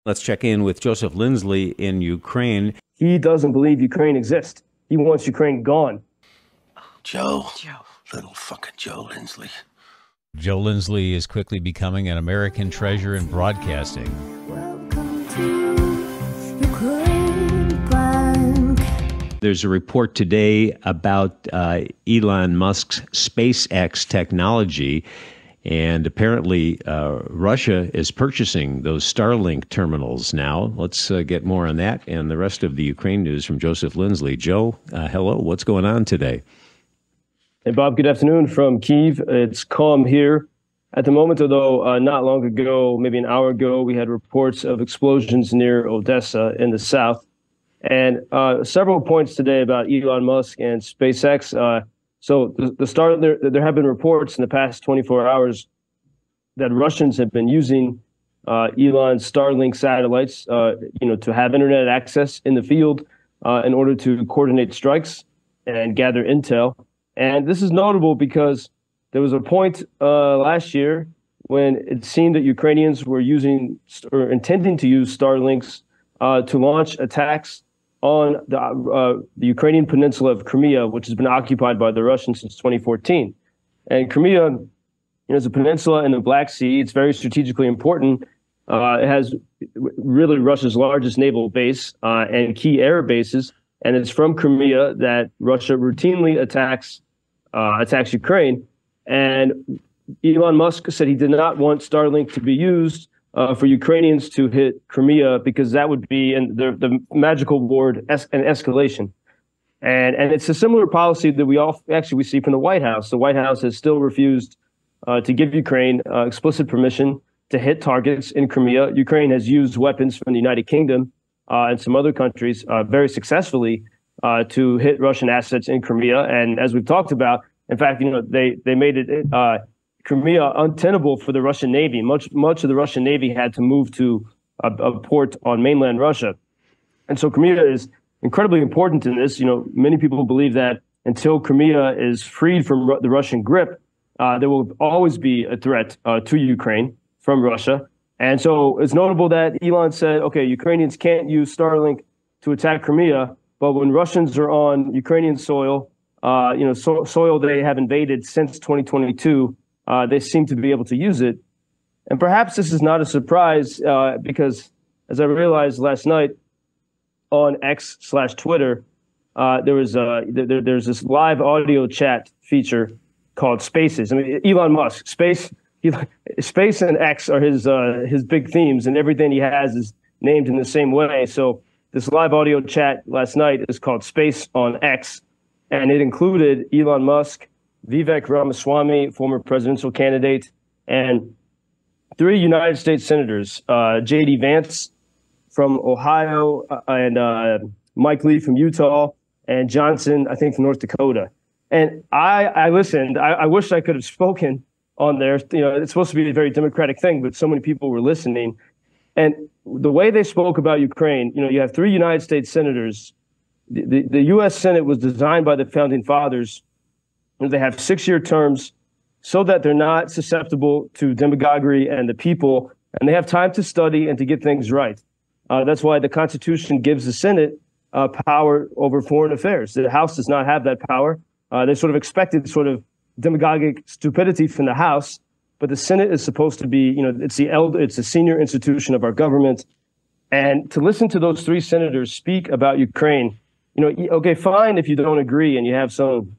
Let's check in with Joseph Lindsley in Ukraine. He doesn't believe Ukraine exists. He wants Ukraine gone. Joe. Little fucking Joe Lindsley. Joe Lindsley is quickly becoming an American treasure in broadcasting. Welcome to Ukraine Bank. There's a report today about Elon Musk's SpaceX technology, and apparently Russia is purchasing those Starlink terminals now. Let's get more on that and the rest of the Ukraine news from Joseph Lindsley. Joe, hello. What's going on today? Hey, Bob, good afternoon from Kyiv. It's calm here at the moment, although not long ago, maybe an hour ago, we had reports of explosions near Odessa in the south. And several points today about Elon Musk and SpaceX. So there have been reports in the past 24 hours that Russians have been using Elon's Starlink satellites, to have internet access in the field in order to coordinate strikes and gather intel. And this is notable because there was a point last year when it seemed that Ukrainians were using or intending to use Starlinks to launch attacks on the Ukrainian peninsula of Crimea, which has been occupied by the Russians since 2014. And Crimea is a peninsula in the Black Sea. It's very strategically important. It has really Russia's largest naval base and key air bases. And it's from Crimea that Russia routinely attacks Ukraine. And Elon Musk said he did not want Starlink to be used for Ukrainians to hit Crimea because that would be, and the magical word, an escalation. And it's a similar policy that we see from the White House. The White House has still refused to give Ukraine explicit permission to hit targets in Crimea. Ukraine has used weapons from the United Kingdom and some other countries very successfully to hit Russian assets in Crimea. And as we've talked about, in fact, they made it Crimea untenable for the Russian Navy. Much of the Russian Navy had to move to a port on mainland Russia. And so Crimea is incredibly important in this. Many people believe that until Crimea is freed from the Russian grip, there will always be a threat to Ukraine from Russia. And so it's notable that Elon said, okay, Ukrainians can't use Starlink to attack Crimea, but when Russians are on Ukrainian soil, soil they have invaded since 2022, they seem to be able to use it. And perhaps this is not a surprise because, as I realized last night on X/Twitter, there's this live audio chat feature called Spaces. I mean, Elon Musk, Space and X are his big themes, and everything he has is named in the same way. So this live audio chat last night is called Space on X, and it included Elon Musk, Vivek Ramaswamy, former presidential candidate, and 3 United States senators, JD Vance from Ohio, and Mike Lee from Utah, and Johnson, I think, from North Dakota. And I listened. I wish I could have spoken on there. It's supposed to be a very democratic thing, but so many people were listening. And the way they spoke about Ukraine, you have 3 United States senators. The U.S. Senate was designed by the founding fathers. They have 6-year terms so that they're not susceptible to demagoguery and the people, and they have time to study and to get things right. That's why the Constitution gives the Senate power over foreign affairs. The House does not have that power. They sort of expected sort of demagogic stupidity from the House, but the Senate is supposed to be, it's the senior institution of our government. And to listen to those 3 senators speak about Ukraine, okay, fine if you don't agree and you have some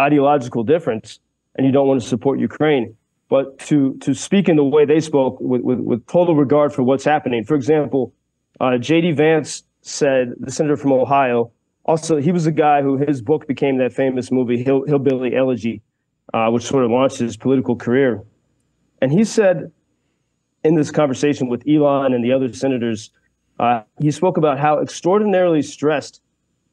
ideological difference and you don't want to support Ukraine, but to speak in the way they spoke with total regard for what's happening. For example, JD Vance said, the senator from Ohio, also, he was the guy who his book became that famous movie, Hillbilly Elegy, which sort of launched his political career. And he said in this conversation with Elon and the other senators, he spoke about how extraordinarily stressed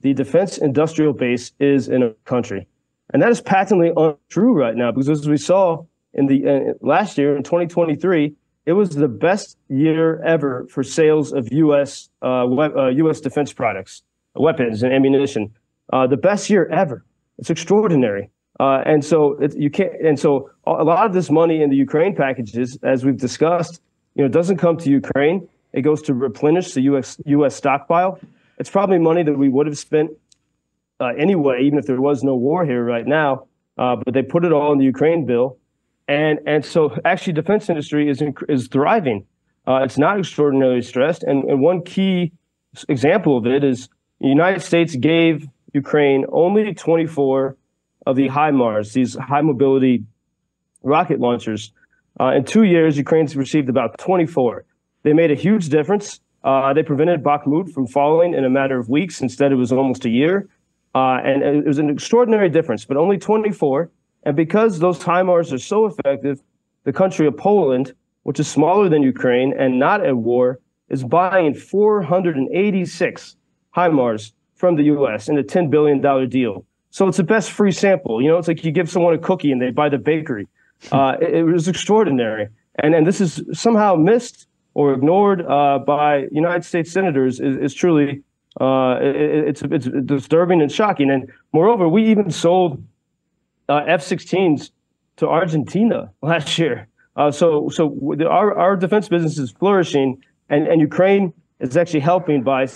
the defense industrial base is in a country. And that is patently untrue right now, because as we saw in the last year, in 2023, it was the best year ever for sales of U.S. Defense products, weapons and ammunition. The best year ever. It's extraordinary. And so a lot of this money in the Ukraine packages, as we've discussed, doesn't come to Ukraine. It goes to replenish the U.S. stockpile. It's probably money that we would have spent anyway, even if there was no war here right now. But they put it all in the Ukraine bill. And so actually defense industry is thriving. It's not extraordinarily stressed. And one key example of it is the United States gave Ukraine only 24 of the HIMARS, these high mobility rocket launchers. In 2 years, Ukraine's received about 24. They made a huge difference. They prevented Bakhmut from falling in a matter of weeks. Instead, it was almost a year. And it was an extraordinary difference, but only 24. And because those HIMARS are so effective, the country of Poland, which is smaller than Ukraine and not at war, is buying 486 HIMARS from the U.S. in a $10 billion deal. So it's the best free sample. You know, it's like you give someone a cookie and they buy the bakery. It was extraordinary. And this is somehow missed or ignored by United States senators is truly it's disturbing and shocking. And moreover, we even sold F-16s to Argentina last year. So our defense business is flourishing, and Ukraine is actually helping by,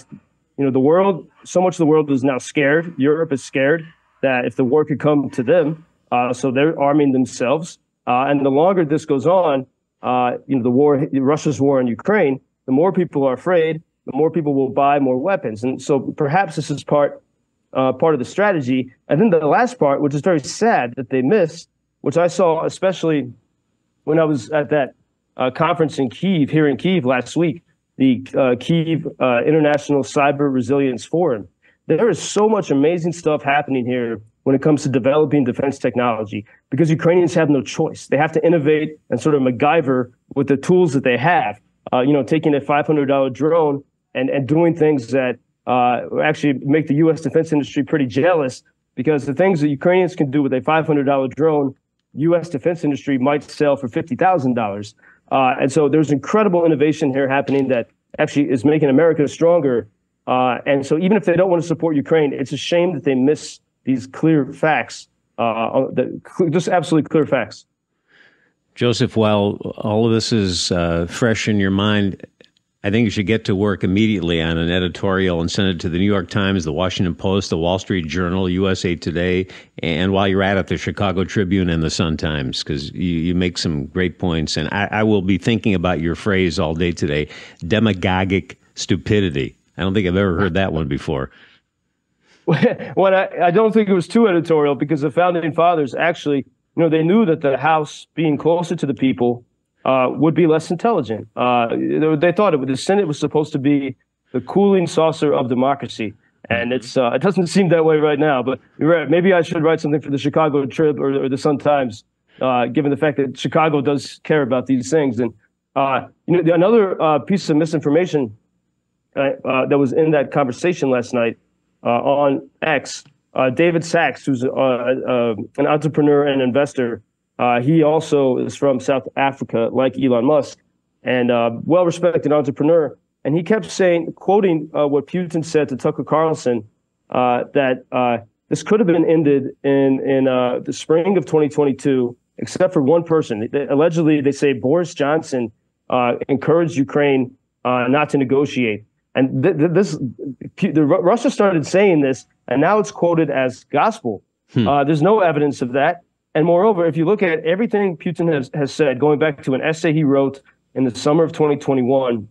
the world. So much of the world is now scared. Europe is scared that if the war could come to them, so they're arming themselves. And the longer this goes on, Russia's war in Ukraine, the more people are afraid, the more people will buy more weapons. And so perhaps this is part of the strategy. And then the last part, which is very sad that they missed, which I saw especially when I was at that conference in Kyiv, here in Kyiv last week, the Kyiv International Cyber Resilience Forum. There is so much amazing stuff happening here when it comes to developing defense technology, because Ukrainians have no choice. They have to innovate and sort of MacGyver with the tools that they have, taking a $500 drone and doing things that actually make the U.S. defense industry pretty jealous, because the things that Ukrainians can do with a $500 drone, U.S. defense industry might sell for $50,000. And so there's incredible innovation here happening that actually is making America stronger. And so even if they don't want to support Ukraine, it's a shame that they miss these clear facts, just absolutely clear facts. Joseph, while all of this is fresh in your mind, I think you should get to work immediately on an editorial and send it to the New York Times, the Washington Post, the Wall Street Journal, USA Today, and while you're at it, the Chicago Tribune and the Sun-Times, because you make some great points. And I will be thinking about your phrase all day today, demagogic stupidity. I don't think I've ever heard that one before. Well, I don't think it was too editorial, because the founding fathers actually, they knew that the House, being closer to the people, would be less intelligent. They thought the Senate was supposed to be the cooling saucer of democracy, and it doesn't seem that way right now. But you're right. Maybe I should write something for the Chicago Trib or the Sun-Times, given the fact that Chicago does care about these things. And another piece of misinformation that was in that conversation last night on X, David Sachs, who's an entrepreneur and investor. He also is from South Africa, like Elon Musk, and well-respected entrepreneur. And he kept quoting what Putin said to Tucker Carlson, that this could have been ended in the spring of 2022, except for one person. Allegedly, they say Boris Johnson encouraged Ukraine not to negotiate. And Russia started saying this, and now it's quoted as gospel. There's no evidence of that. And moreover, if you look at everything Putin has said, going back to an essay he wrote in the summer of 2021,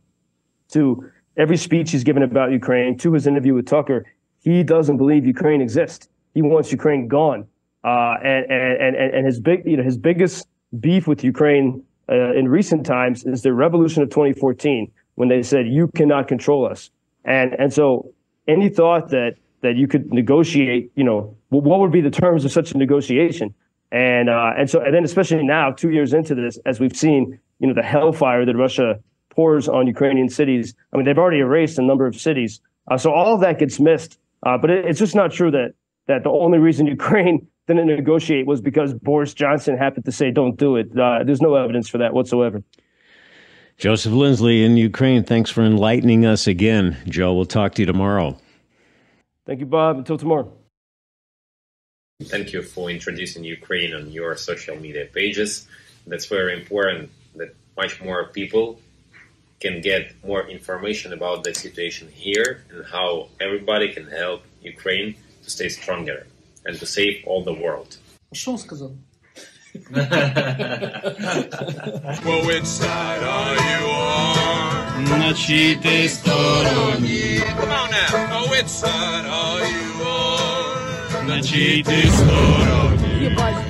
to every speech he's given about Ukraine, to his interview with Tucker, he doesn't believe Ukraine exists. He wants Ukraine gone. And his biggest beef with Ukraine in recent times is the revolution of 2014, when they said, you cannot control us. And so any thought that you could negotiate, what would be the terms of such a negotiation? And then especially now, 2 years into this, as we've seen, the hellfire that Russia pours on Ukrainian cities. I mean, they've already erased a number of cities. So all of that gets missed. But it's just not true that the only reason Ukraine didn't negotiate was because Boris Johnson happened to say, don't do it. There's no evidence for that whatsoever. Joseph Lindsley in Ukraine, thanks for enlightening us again. Joe, we'll talk to you tomorrow. Thank you, Bob. Until tomorrow. Thank you for introducing Ukraine on your social media pages. That's very important that much more people can get more information about the situation here and how everybody can help Ukraine to stay stronger and to save all the world. Что он сказал? Well, which side are you on? На чьей ты стороне? Come on now. Oh, which side are you on? На чьей ты стороне?